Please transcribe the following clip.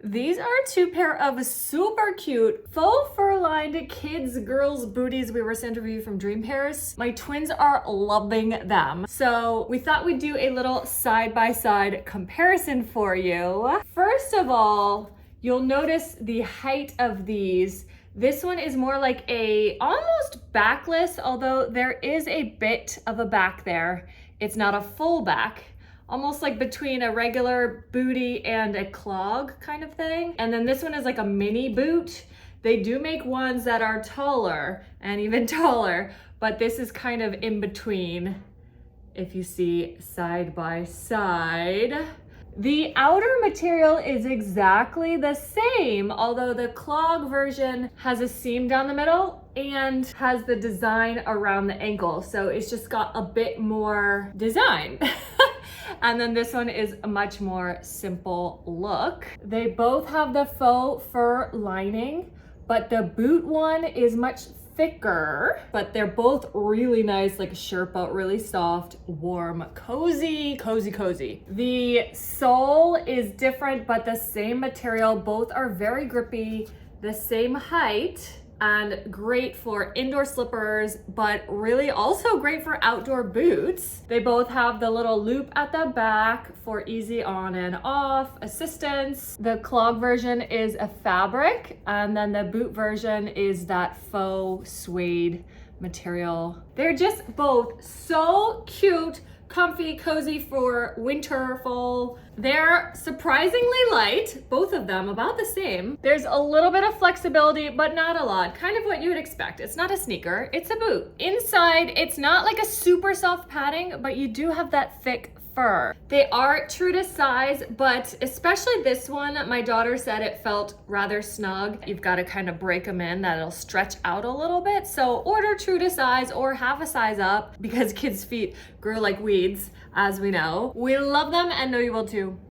These are two pair of super cute faux fur-lined kids, girls booties we were sent to review from Dream Pairs. My twins are loving them. So we thought we'd do a little side-by-side comparison for you. First of all, you'll notice the height of these. This one is more like a almost backless, although there is a bit of a back there. It's not a full back. Almost like between a regular bootie and a clog kind of thing. And then this one is like a mini boot. They do make ones that are taller and even taller, but this is kind of in between if you see side by side. The outer material is exactly the same, although the clog version has a seam down the middle and has the design around the ankle. So it's just got a bit more design. And then this one is a much more simple look. They both have the faux fur lining, but the boot one is much thicker, but they're both really nice, like a Sherpa, really soft, warm, cozy, cozy, cozy. The sole is different, but the same material. Both are very grippy, the same height, and great for indoor slippers, but really also great for outdoor boots. They both have the little loop at the back for easy on and off assistance. The clog version is a fabric, and then the boot version is that faux suede material. They're just both so cute, comfy, cozy for winter, fall. They're surprisingly light, both of them about the same. There's a little bit of flexibility, but not a lot. Kind of what you would expect. It's not a sneaker, it's a boot. Inside, it's not like a super soft padding, but you do have that thick fur. They are true to size, but especially this one, my daughter said it felt rather snug. You've got to kind of break them in that it'll stretch out a little bit. So order true to size or have a size up because kids' feet grow like weeds, as we know. We love them and know you will too.